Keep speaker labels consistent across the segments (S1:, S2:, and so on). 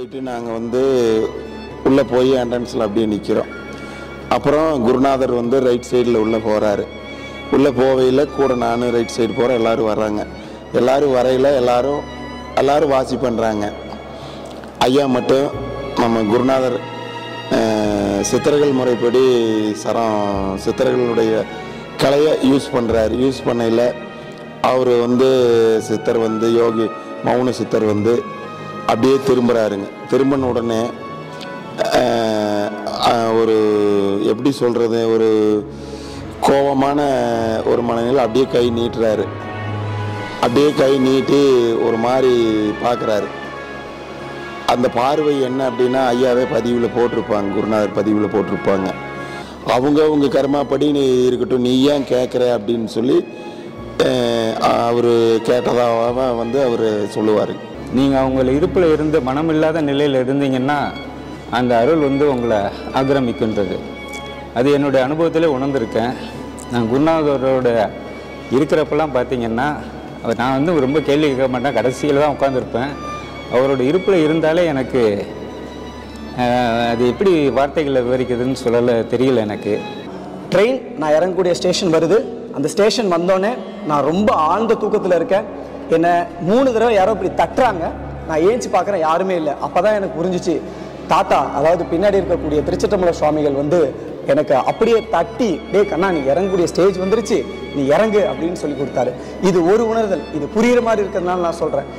S1: போயிட்டு நாங்கள் வந்து உள்ளே போய் என்ட்ரன்ஸில் அப்படியே நிற்கிறோம். அப்புறம் குருநாதர் வந்து ரைட் சைடில் உள்ளே போகிறாரு. உள்ளே போவையில் கூட நானும் ரைட் சைடு போகிறேன். எல்லோரும் வர்றாங்க. எல்லோரும் வரையில் எல்லோரும் வாசி பண்ணுறாங்க. ஐயா மட்டும் நம்ம குருநாதர் சித்தர்கள் முறைப்படி சித்தர்களுடைய கலையை யூஸ் பண்ணுறாரு. யூஸ் பண்ணையில் அவர் வந்து சித்தர் வந்து யோகி மௌன சித்தர் வந்து அப்படியே திரும்புகிறாருங்க. திரும்பின உடனே ஒரு எப்படி சொல்கிறது, ஒரு கோபமான ஒரு மனநிலை அப்படியே கை நீட்டுறாரு. அப்படியே கை நீட்டி ஒரு மாதிரி பார்க்குறாரு. அந்த பார்வை என்ன அப்படின்னா ஐயாவே பதிவில் போட்டிருப்பாங்க, குருநாதர் பதிவில் போட்டிருப்பாங்க. அவங்க கர்மாப்படி நீ இருக்கட்டும், நீ ஏன் கேட்குற அப்படின்னு சொல்லி அவர் கேட்டதாக வந்து அவர் சொல்லுவார்.
S2: நீங்கள் அவங்கள இருப்பில் இருந்து மனமில்லாத நிலையில் இருந்தீங்கன்னா அந்த அருள் வந்து உங்களை ஆக்கிரமிக்கின்றது. அது என்னுடைய அனுபவத்திலே உணர்ந்திருக்கேன். நான் குருநாதரோட இருக்கிறப்பெல்லாம் பார்த்தீங்கன்னா நான் வந்து ரொம்ப கேள்வி கேட்க மாட்டேன், கடைசியில் தான் உட்காந்துருப்பேன். அவரோட இருப்பில் இருந்தாலே எனக்கு அது எப்படி வார்த்தைகளை விவரிக்குதுன்னு சொல்லலை தெரியல. எனக்கு
S3: ட்ரெயின் நான் இறங்கக்கூடிய ஸ்டேஷன் வருது. அந்த ஸ்டேஷன் வந்தோடனே நான் ரொம்ப ஆழ்ந்த தூக்கத்தில் இருக்கேன். என்னை 3 தடவை யாரோ இப்படி தட்டுறாங்க. நான் ஏஞ்சி பார்க்குறேன், யாருமே இல்லை. அப்போ தான் எனக்கு புரிஞ்சிச்சு, தாத்தா அதாவது பின்னாடி இருக்கக்கூடிய திருச்சிற்றம்பல சுவாமிகள் வந்து எனக்கு அப்படியே தட்டி, டே கண்ணா நீ இறங்கக்கூடிய ஸ்டேஜ் வந்துருச்சு, நீ இறங்கு அப்படின்னு சொல்லி கொடுத்தாரு. இது ஒரு உணர்தல். இது புரிகிற மாதிரி இருக்கிறதுனால நான் சொல்கிறேன்.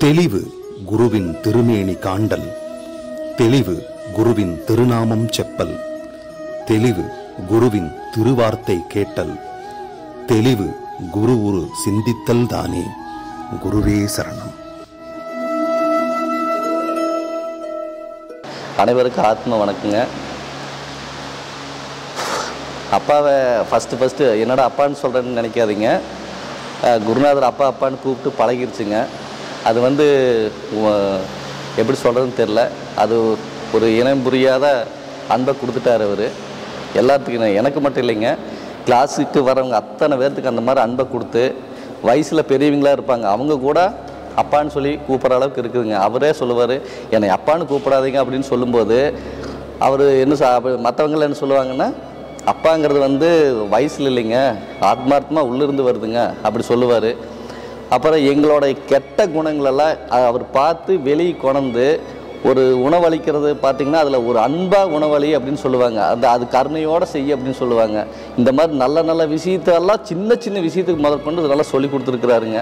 S4: தெளிவு குருவின் திருமேனி காண்டல், தெளிவு குருவின் திருநாமம் செப்பல், தெளிவு குருவின் திருவார்த்தை கேட்டல், தெளிவு குரு உரு சிந்தித்தல் தானே. குருவே சரணம்.
S5: அனைவருக்கும் ஆத்ம வணக்கங்க. அப்பாவை ஃபஸ்ட்டு என்னடா அப்பான்னு சொல்கிறேன்னு நினைக்காதீங்க. குருநாதர் அப்பான்னு கூப்பிட்டு பழகிருச்சுங்க. அது வந்து எப்படி சொல்கிறதுன்னு தெரில. அது ஒரு இனம் புரியாத அன்பை கொடுத்துட்டார் அவர் எல்லாத்துக்கும். எனக்கு மட்டும் இல்லைங்க, கிளாஸுக்கு வரவங்க அத்தனை பேர்த்துக்கு அந்த மாதிரி அன்பை கொடுத்து, வயசில் பெரியவங்களாக இருப்பாங்க அவங்க கூட அப்பான்னு சொல்லி கூப்பிட்ற அளவுக்கு இருக்குதுங்க. அவரே சொல்லுவார், என்னை அப்பான்னு கூப்பிடாதீங்க அப்படின்னு சொல்லும்போது அவர் என்ன மற்றவங்கள என்ன சொல்லுவாங்கன்னா, அப்பாங்கிறது வந்து வயசில் இல்லைங்க, ஆத்மார்த்தமாக உள்ளிருந்து வருதுங்க அப்படி சொல்லுவார். அப்புறம் எங்களோட கெட்ட குணங்களெல்லாம் அவர் பார்த்து வெளியே கொணந்து ஒரு உணவளிக்கிறது பார்த்திங்கன்னா அதில் ஒரு அன்பாக உணவளி அப்படின்னு சொல்லுவாங்க. அது கருணையோடு செய்ய அப்படின்னு சொல்லுவாங்க. இந்த மாதிரி நல்ல விஷயத்தெல்லாம் சின்ன சின்ன விஷயத்துக்கு முதற்கொண்டு நல்லா சொல்லி கொடுத்துருக்குறாருங்க.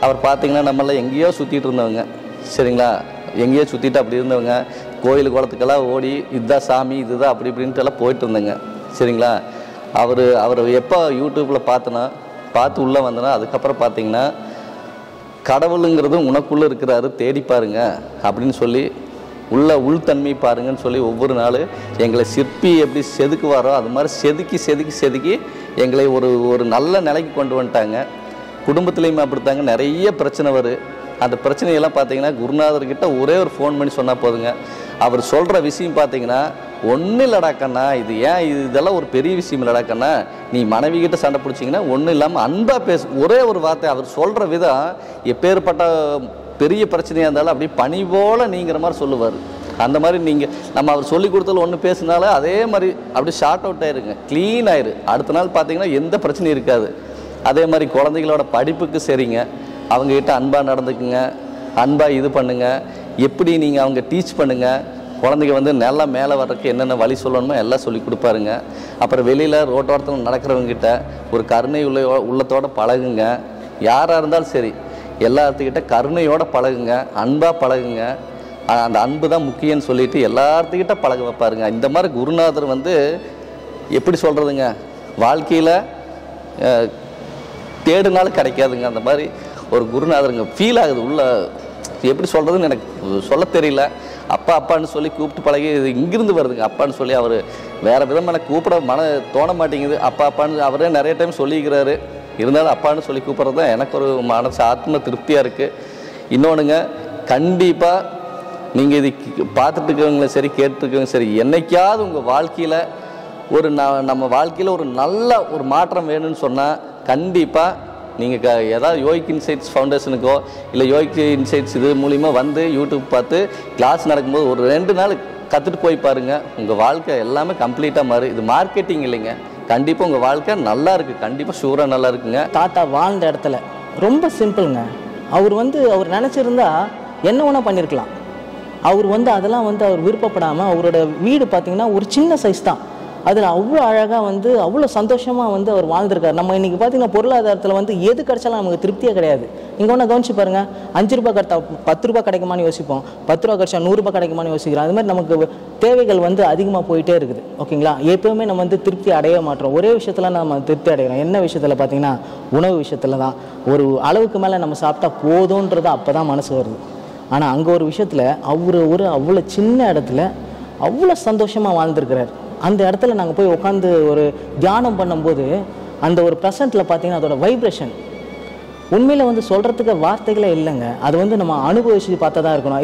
S5: அவர் பார்த்திங்கன்னா நம்மளாம் எங்கேயோ சுற்றிட்டு இருந்தவங்க, சரிங்களா, எங்கேயோ சுற்றிட்டு அப்படி இருந்தவங்க, கோயில் குளத்துக்கெல்லாம் ஓடி இதுதான் சாமி இதுதான் அப்படி இப்படின்ட்டு எல்லாம் போயிட்டு இருந்தேங்க, சரிங்களா. அவர் எப்போ யூடியூப்பில் பார்த்து உள்ளே வந்தேன்னா அதுக்கப்புறம் பார்த்திங்கன்னா கடவுளுங்கிறது உனக்குள்ளே இருக்கிறாரு, தேடி பாருங்க அப்படின்னு சொல்லி உள்தன்மை பாருங்கன்னு சொல்லி ஒவ்வொரு நாள் எங்களை சிற்பி எப்படி செதுக்குவாரோ அது மாதிரி செதுக்கி எங்களை ஒரு நல்ல நிலைக்கு கொண்டு வந்துட்டாங்க. குடும்பத்துலேயுமே அப்படித்தாங்க. நிறைய பிரச்சனை வரும். அந்த பிரச்சனையெல்லாம் பார்த்தீங்கன்னா குருநாதர்கிட்ட ஒரே ஒரு ஃபோன் பண்ணி சொன்னால் போதுங்க. அவர் சொல்கிற விஷயம் பார்த்தீங்கன்னா, ஒன்றும் இல்லடாக்கண்ணா, இதெல்லாம் ஒரு பெரிய விஷயம் இல்லடாக்கண்ணா, நீ மனைவி கிட்ட சண்டை பிடிச்சிங்கன்னா ஒன்றும் இல்லாமல் அன்பாக பேசு. ஒரே ஒரு வார்த்தை அவர் சொல்கிற விதம் எப்பேற்பட்ட பெரிய பிரச்சனையாக இருந்தாலும் அப்படியே பனி போல் நீங்கிற மாதிரி சொல்லுவார். அந்த மாதிரி நம்ம அவர் சொல்லி கொடுத்தாலும் ஒன்று பேசுனாலும் அதே மாதிரி அப்படியே ஷார்ட் அவுட் ஆயிருங்க, க்ளீன் ஆயிரு. அடுத்த நாள் பார்த்தீங்கன்னா எந்த பிரச்சனையும் இருக்காது. அதே மாதிரி குழந்தைகளோட படிப்புக்கு சரிங்க, அவங்ககிட்ட அன்பாக நடந்துக்குங்க, அன்பாக இது பண்ணுங்கள், எப்படி நீங்கள் அவங்க டீச் பண்ணுங்கள். குழந்தைங்க வந்து நல்லா மேலே வர்றதுக்கு என்னென்ன வழி சொல்லணுமோ எல்லாம் சொல்லி கொடுப்பாருங்க. அப்புறம் வெளியில் ரோட்டோரத்தில் நடக்கிறவங்ககிட்ட ஒரு கருணை உள்ளத்தோடு பழகுங்க. யாராக இருந்தாலும் சரி எல்லாத்துக்கிட்ட கருணையோடு பழகுங்க, அன்பாக பழகுங்க. அந்த அன்பு தான் முக்கியம்னு சொல்லிட்டு எல்லாத்துக்கிட்ட பழக வைப்பாருங்க. இந்த மாதிரி குருநாதர் வந்து எப்படி சொல்கிறதுங்க, வாழ்க்கையில் தேடுனாலும் கிடைக்காதுங்க. அந்த மாதிரி ஒரு குருநாதருங்க ஃபீல் ஆகுது. எப்படி சொல்கிறதுன்னு எனக்கு சொல்ல தெரியல. அப்பா அப்பான்னு சொல்லி கூப்பிட்டு பழகி இது இங்கிருந்து வருதுங்க. அப்பான்னு சொல்லி அவர் வேறு விதமான கூப்பிட தோண மாட்டேங்குது. அப்பா அப்பான்னு அவரே நிறைய டைம் சொல்லிக்கிறாரு. இருந்தாலும் அப்பான்னு சொல்லி கூப்பிட்றது தான் எனக்கு ஒரு மனசு ஆத்ம திருப்தியாக இருக்குது. இன்னொன்றுங்க, கண்டிப்பாக நீங்கள் இது பார்த்துட்டு இருக்கவங்களும் சரி கேட்டுருக்கவங்க சரி, என்னைக்காவது உங்கள் வாழ்க்கையில் ஒரு நம்ம வாழ்க்கையில் ஒரு நல்ல ஒரு மாற்றம் வேணும்னு சொன்னால் கண்டிப்பாக நீங்கள் ஏதாவது யோகிக் இன்சைட்ஸ் ஃபவுண்டேஷனுக்கோ இல்லை யோகிக் இன்சைட்ஸ் இது மூலிமா வந்து யூடியூப் பார்த்து கிளாஸ் நடக்கும்போது ஒரு 2 நாள் கற்றுட்டு போய் பாருங்கள். உங்கள் வாழ்க்கை எல்லாமே கம்ப்ளீட்டாக மாறும். இது மார்க்கெட்டிங் இல்லைங்க. கண்டிப்பாக உங்கள் வாழ்க்கை நல்லா இருக்குது. கண்டிப்பாக ஷூராக நல்லா இருக்குங்க.
S6: தாத்தா வாழ்ந்த இடத்துல ரொம்ப சிம்பிளுங்க. அவர் நினச்சிருந்தா என்ன வேணால் பண்ணியிருக்கலாம். அதெல்லாம் அவர் விருப்பப்படாமல் அவரோட வீடு பார்த்திங்கன்னா ஒரு சின்ன சைஸ் தான். அதில் அவ்வளோ அழகாக அவ்வளோ சந்தோஷமாக அவர் வாழ்ந்திருக்காரு. நம்ம இன்றைக்கி பார்த்திங்கன்னா பொருளாதாரத்தில் எது கிடைச்சாலும் நமக்கு திருப்தியே கிடையாது. இங்கே ஒன்று கவனிச்சு பாருங்கள், 5 ரூபா கிடைத்தா 10 ரூபா கிடைக்குமான்னு யோசிப்போம், 10 ரூபா கிடைச்சா 100 ரூபா கிடைக்குமான்னு யோசிக்கிறோம். அது மாதிரி நமக்கு தேவைகள் அதிகமாக போயிட்டே இருக்குது. ஓகேங்களா? எப்போவுமே நம்ம திருப்தி அடைய மாட்டோம். ஒரே விஷயத்தில் நம்ம திருப்தி அடைகிறோம். என்ன விஷயத்தில் பார்த்திங்கன்னா உணவு விஷயத்தில் தான். ஒரு அளவுக்கு மேலே நம்ம சாப்பிட்டா போதுன்றது அப்போ தான் மனசு வருது. ஆனால் அங்கே ஒரு விஷயத்தில் அவ்வளோ சின்ன இடத்துல அவ்வளோ சந்தோஷமாக வாழ்ந்துருக்கிறார். அந்த இடத்துல நாங்கள் போய் உட்காந்து ஒரு தியானம் பண்ணும்போது அந்த ஒரு ப்ரெசண்ட்டில் பார்த்திங்கன்னா அதோட வைப்ரேஷன் உண்மையில் சொல்கிறதுக்கு வார்த்தைகளே இல்லைங்க. அது நம்ம அனுபவிச்சு பார்த்தா தான் இருக்கணும்.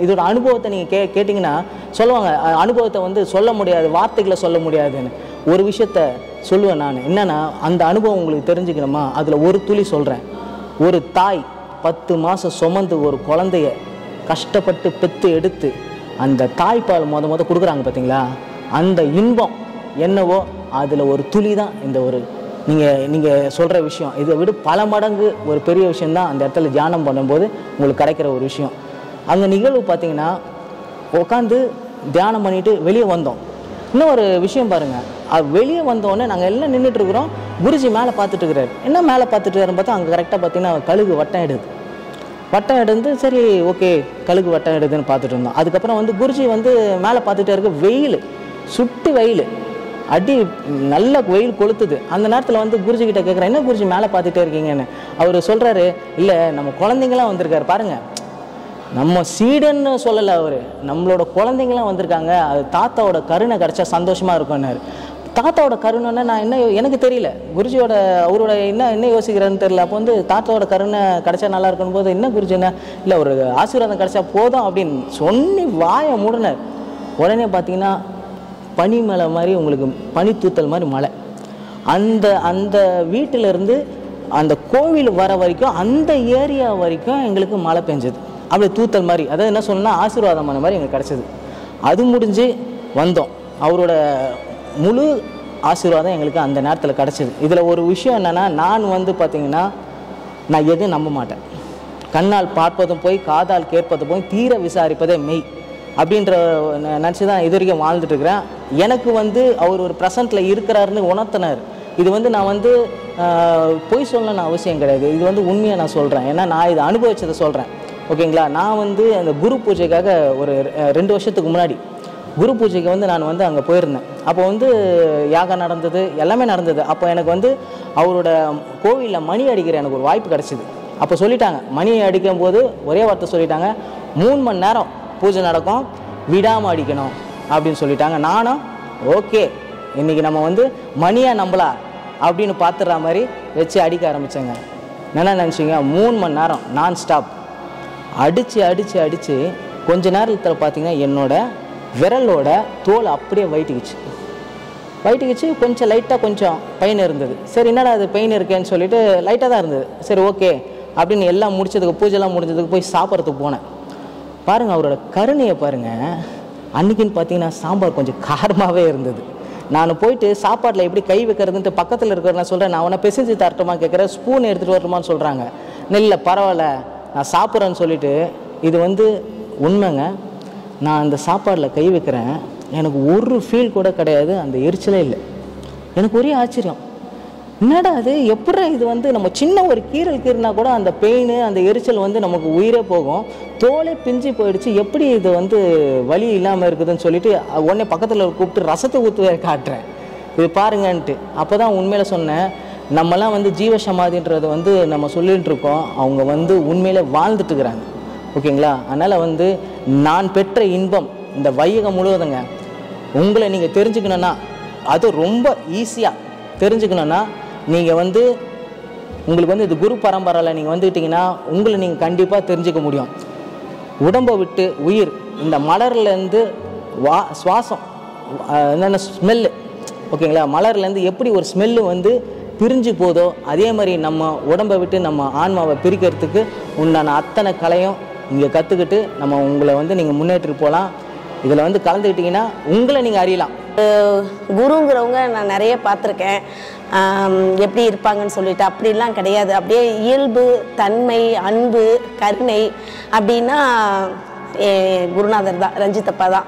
S6: இதோட அனுபவத்தை நீங்கள் கேட்டிங்கன்னா சொல்லுவாங்க, அனுபவத்தை சொல்ல முடியாது, வார்த்தைகளை சொல்ல முடியாதுன்னு. ஒரு விஷயத்த சொல்லுவேன் நான், என்னென்னா அந்த அனுபவம் உங்களுக்கு தெரிஞ்சுக்கணுமா, அதில் ஒரு துளி சொல்கிறேன். ஒரு தாய் 10 மாதம் சுமந்து ஒரு குழந்தைய கஷ்டப்பட்டு பெற்று எடுத்து அந்த தாய்ப்பால் மொத கொடுக்குறாங்க பார்த்தீங்களா, அந்த இன்பம் என்னவோ அதில் ஒரு துளி தான் இந்த ஒரு நீங்கள் சொல்கிற விஷயம். இதை விட பல மடங்கு ஒரு பெரிய விஷயந்தான் அந்த இடத்துல தியானம் பண்ணும்போது உங்களுக்கு கிடைக்கிற ஒரு விஷயம். அந்த நிகழ்வு பார்த்திங்கன்னா உட்காந்து தியானம் பண்ணிவிட்டு வெளியே வந்தோம். இன்னும் ஒரு விஷயம் பாருங்கள், வெளியே வந்தோடனே நாங்கள் எல்லாம் நின்றுட்டுருக்குறோம். குருஜி மேலே பார்த்துட்டு இருக்கிறார். என்ன மேலே பார்த்துட்டு பார்த்தா அங்கே கரெக்டாக பார்த்திங்கன்னா கழுகு வட்டம் எடுந்து சரி ஓகே கழுகு வட்டம் எடுதுன்னு பார்த்துட்டு இருந்தோம். அதுக்கப்புறம் குருஜி மேலே பார்த்துட்டே இருக்க, வெயில் சுட்டு வெயில் அடி நல்ல வெயில் கொளுத்துது. அந்த நேரத்தில் குருஜி கிட்ட கேட்குறேன், என்ன குருஜி மேலே பார்த்துட்டே இருக்கீங்கன்னு. அவர் சொல்கிறாரு, இல்லை நம்ம குழந்தைங்களாம் வந்திருக்காரு பாருங்கள், நம்ம சீடன்னு சொல்லலை அவர், நம்மளோட குழந்தைங்களாம் வந்திருக்காங்க, அது தாத்தாவோட கருணை கிடச்சா சந்தோஷமாக இருக்கும்னாரு. தாத்தாவோட கருணைன்னா நான் எனக்கு தெரியல, குருஜியோட அவரோட என்ன யோசிக்கிறேன்னு தெரியல. அப்போ தாத்தாவோட கருணை கிடச்சா நல்லா இருக்குன்னு போது என்ன குருஜின்னா, இல்லை ஒரு ஆசீர்வாதம் கிடச்சா போதும் அப்படின்னு சொல்லி வாயை மூடினார். உடனே பார்த்தீங்கன்னா பனி மலை மாதிரி உங்களுக்கு பனி தூத்தல் மாதிரி மழை. அந்த வீட்டிலேருந்து அந்த கோவில் வர வரைக்கும் அந்த ஏரியா வரைக்கும் எங்களுக்கு மழை பெஞ்சது. அப்படி தூத்தல் மாதிரி, அதாவது என்ன சொன்னால் ஆசீர்வாதமான மாதிரி எங்களுக்கு கிடச்சிது. அது முடிஞ்சு வந்தோம். அவரோட முழு ஆசீர்வாதம் எங்களுக்கு அந்த நேரத்தில் கிடச்சிது. இதில் ஒரு விஷயம் என்னென்னா, நான் பார்த்திங்கன்னா நான் எதுவும் நம்ப மாட்டேன். கண்ணால் பார்ப்பதும் போய் காதால் கேட்பதும் போய் தீர விசாரிப்பதே மெய் அப்படின்ற நினச்சி தான் இது வரைக்கும் வாழ்ந்துட்டுருக்கிறேன். எனக்கு அவர் ஒரு ப்ரெசண்ட்டில் இருக்கிறாருன்னு உணர்த்தினார். இது நான் பொய் சொல்லணும்னு அவசியம் கிடையாது. இது உண்மையாக நான் சொல்கிறேன். ஏன்னா நான் இதை அனுபவிச்சதை சொல்கிறேன். ஓகேங்களா? நான் அந்த குரு பூஜைக்காக ஒரு 2 வருஷத்துக்கு முன்னாடி குரு பூஜைக்கு நான் அங்கே போயிருந்தேன். அப்போ யாகம் நடந்தது, எல்லாமே நடந்தது. அப்போ எனக்கு அவரோட கோவிலில் மணி அடிக்கிற எனக்கு ஒரு வாய்ப்பு கிடச்சிது. அப்போ சொல்லிட்டாங்க, மணி அடிக்கும் போது ஒரே வார்த்தை சொல்லிட்டாங்க, 3 மணி நேரம் பூஜை நடக்கும், விடாமல் அடிக்கணும் அப்படின்னு சொல்லிட்டாங்க. நானும் ஓகே இன்றைக்கி நம்ம மணியாக நம்பலாம் அப்படின்னு பார்த்துடுற மாதிரி வச்சு அடிக்க ஆரம்பித்தேங்க. என்ன நினச்சிங்க, 3 மணி நேரம் நான் ஸ்டாப் அடித்து கொஞ்ச நேரத்தில் பார்த்திங்கன்னா என்னோடய விரலோட தோல் அப்படியே வயிட்டுக்குச்சு. கொஞ்சம் லைட்டாக கொஞ்சம் பெயின் இருந்தது. சரி என்னடா அது பெயின் இருக்கேன்னு சொல்லிட்டு லைட்டாக தான் இருந்தது. சரி ஓகே அப்படின்னு எல்லாம் முடிச்சதுக்கு, பூஜைலாம் முடிஞ்சதுக்கு போய் சாப்பிட்றதுக்கு போனேன். பாருங்கள் அவரோட கருணையை பாருங்கள். அன்றைக்கின்னு பார்த்தீங்கன்னா சாம்பார் கொஞ்சம் காரமாகவே இருந்தது. நான் போயிட்டு சாப்பாட்டில் எப்படி கை வைக்கிறதுன்ட்டு பக்கத்தில் இருக்கிற சொல்கிறேன், நான் உன்னை பிசைஞ்சு தரட்டுமா கேட்குறேன், ஸ்பூன் எடுத்துகிட்டு வரட்டுமான்னு சொல்கிறாங்க. இல்லை பரவாயில்ல நான் சாப்பிட்றேன்னு சொல்லிவிட்டு, இது உண்மைங்க. நான் அந்த சாப்பாடில் கை வைக்கிறேன், எனக்கு ஒரு ஃபீல் கூட கிடையாது, அந்த எரிச்சலே இல்லை. எனக்கு ஒரே ஆச்சரியம், என்னடா அது எப்படா இது நம்ம சின்ன ஒரு கீறினா கூட அந்த பெயின் அந்த எரிச்சல் நமக்கு உயிரே போகும், தோலே பிஞ்சு போயிடுச்சு, எப்படி இது வலி இல்லாமல் இருக்குதுன்னு சொல்லிட்டு உடனே பக்கத்தில் கூப்பிட்டு ரசத்தை ஊற்றுவே காட்டுறேன், இது பாருங்கன்ட்டு. அப்போ தான் உண்மையில சொன்னேன், நம்மலாம் ஜீவ சமாதின்றது நம்ம சொல்லிகிட்டு இருக்கோம், அவங்க உண்மையில வாழ்ந்துட்டுருக்குறாங்க. ஓகேங்களா? அதனால் வந்து நான் பெற்ற இன்பம் இந்த வையகம் முழுவதுங்க. உங்களை நீங்கள் தெரிஞ்சுக்கணுன்னா, அது ரொம்ப ஈஸியாக தெரிஞ்சுக்கணுன்னா, நீங்கள் வந்து உங்களுக்கு வந்து இது குரு பரம்பரையில் நீங்கள் வந்துக்கிட்டிங்கன்னா உங்களை நீங்கள் கண்டிப்பாக தெரிஞ்சுக்க முடியும். உடம்பை விட்டு உயிர், இந்த மலர்லேருந்து சுவாசம் என்னென்ன ஸ்மெல்லு, ஓகேங்களா? மலர்லேருந்து எப்படி ஒரு ஸ்மெல்லு வந்து பிரிஞ்சு போதோ அதே மாதிரி நம்ம உடம்பை விட்டு நம்ம ஆன்மாவை பிரிக்கிறதுக்கு உண்டான அத்தனை கலையும் இங்கே கற்றுக்கிட்டு நம்ம உங்களை வந்து நீங்கள் முன்னேற்றி போகலாம். இதில் வந்து கலந்துக்கிட்டிங்கன்னா உங்களை நீங்கள் அறியலாம்.
S7: குருங்கிறவங்க நான் நிறைய பார்த்துருக்கேன், எப்படி இருப்பாங்கன்னு சொல்லிட்டு. அப்படிலாம் கிடையாது. அப்படியே இயல்பு, தன்மை, அன்பு, கருணை அப்படின்னா குருநாதர் தான், ரஞ்சித்தப்பா தான்.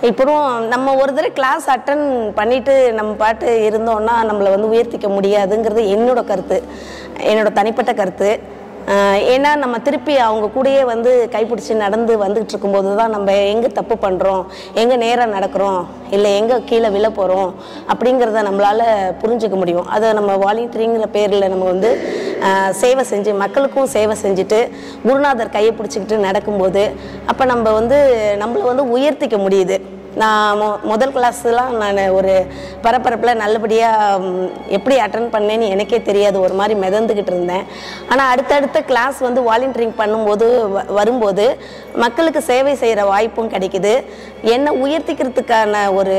S7: இப்போவும் நம்ம ஒரு தடவை கிளாஸ் அட்டன் பண்ணிவிட்டு நம்ம பாட்டு இருந்தோன்னா நம்மளை வந்து உயர்த்திக்க முடியாதுங்கிறது என்னோட கருத்து, என்னோட தனிப்பட்ட கருத்து. ஏன்னா நம்ம திருப்பி அவங்க கூடயே வந்து கைப்பிடிச்சி நடந்து வந்துகிட்டு இருக்கும்போது தான் நம்ம எங்கே தப்பு பண்ணுறோம், எங்கே நேராக நடக்கிறோம், இல்லை எங்கே கீழே விழ போகிறோம் அப்படிங்கிறத நம்மளால் புரிஞ்சுக்க முடியும். அதை நம்ம வாலண்டியரிங்கிற பேரில் நம்ம வந்து சேவை செஞ்சு மக்களுக்கும் சேவை செஞ்சுட்டு குருநாதர் கையை பிடிச்சிக்கிட்டு நடக்கும்போது அப்போ நம்ம வந்து நம்மளை வந்து உயர்த்திக்க முடியுது. நான் முதல் கிளாஸ்லாம் நான் ஒரு பரபரப்பில் நல்லபடியாக எப்படி அட்டன் பண்ணேன்னு எனக்கே தெரியாது, ஒரு மாதிரி மிதந்துக்கிட்டு இருந்தேன். ஆனால் அடுத்தடுத்த கிளாஸ் வந்து வாலண்டியரிங் பண்ணும்போது வரும்போது மக்களுக்கு சேவை செய்கிற வாய்ப்பும் கிடைக்குது. என்னை உயர்த்திக்கிறதுக்கான ஒரு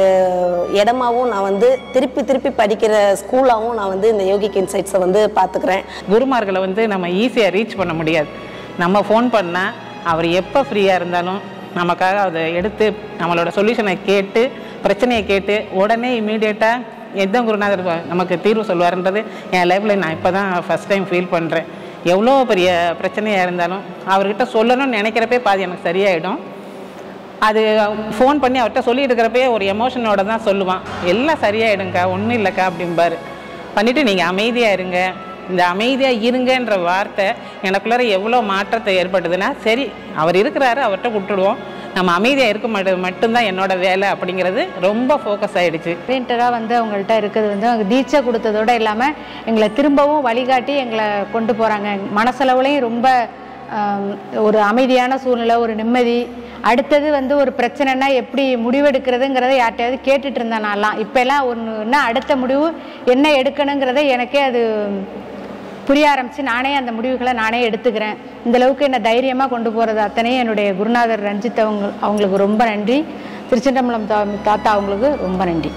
S7: இடமாவும் நான் வந்து திருப்பி படிக்கிற ஸ்கூலாகவும் நான் வந்து இந்த யோகிக் இன்சைட்ஸை வந்து பார்த்துக்கிறேன்.
S8: குருமார்களை வந்து நம்ம ஈஸியாக ரீச் பண்ண முடியாது. நம்ம ஃபோன் பண்ணால் அவர் எப்போ ஃப்ரீயாக இருந்தாலும் நமக்காக அதை எடுத்து நம்மளோட சொல்யூஷனை கேட்டு, பிரச்சனையை கேட்டு உடனே இமீடியட்டாக எந்த குருநாதர் நமக்கு தீர்வு சொல்லுவார்ன்றது என் லைஃப்பில் நான் இப்போ தான் ஃபஸ்ட் டைம் ஃபீல் பண்ணுறேன். எவ்வளோ பெரிய பிரச்சனையாக இருந்தாலும் அவர்கிட்ட சொல்லணும்னு நினைக்கிறப்பே பாதி எனக்கு சரியாயிடும். அது ஃபோன் பண்ணி அவர்கிட்ட சொல்லிட்டு இருக்கிறப்பே ஒரு எமோஷனோட தான் சொல்லுவான், எல்லாம் சரியாயிடுங்கக்கா, ஒன்றும் இல்லைக்கா அப்படிம்பாரு. பண்ணிவிட்டு நீங்கள் அமைதியாக இருங்க, இந்த அமைதியாக இருங்கன்ற வார்த்தை எனக்குள்ளார எவ்வளோ மாற்றத்தை ஏற்படுதுன்னா, சரி அவர் இருக்கிறாரு, அவர்கிட்ட விட்டுடுவோம், நம்ம அமைதியாக இருக்க மட்டும்தான் என்னோட வேலை அப்படிங்கிறது ரொம்ப ஃபோக்கஸ் ஆகிடுச்சு.
S9: வாலண்டியராக வந்து அவங்கள்ட்ட இருக்கிறது வந்து அவங்க தீட்சை கொடுத்ததோடு இல்லாமல் எங்களை திரும்பவும் வழிகாட்டி எங்களை கொண்டு போகிறாங்க. மனசளவுலையும் ரொம்ப ஒரு அமைதியான சூழ்நிலை, ஒரு நிம்மதி. அடுத்தது வந்து ஒரு பிரச்சனைனா எப்படி முடிவெடுக்கிறதுங்கிறத யார்கிட்டையாவது கேட்டுட்டு இருந்தேன் நான்லாம். இப்போல்லாம் ஒன்றுன்னா அடுத்த முடிவு என்ன எடுக்கணுங்கிறத எனக்கே அது புரிய ஆரம்பித்து நானே அந்த முடிவுகளை நானே எடுத்துக்கிறேன். இந்தளவுக்கு என்னை தைரியமாக கொண்டு போகிறது அத்தனையும் என்னுடைய குருநாதர் ரஞ்சித் அவங்களுக்கு ரொம்ப நன்றி. திருச்சிற்றம்பலம் தாத்தா அவங்களுக்கு ரொம்ப நன்றி.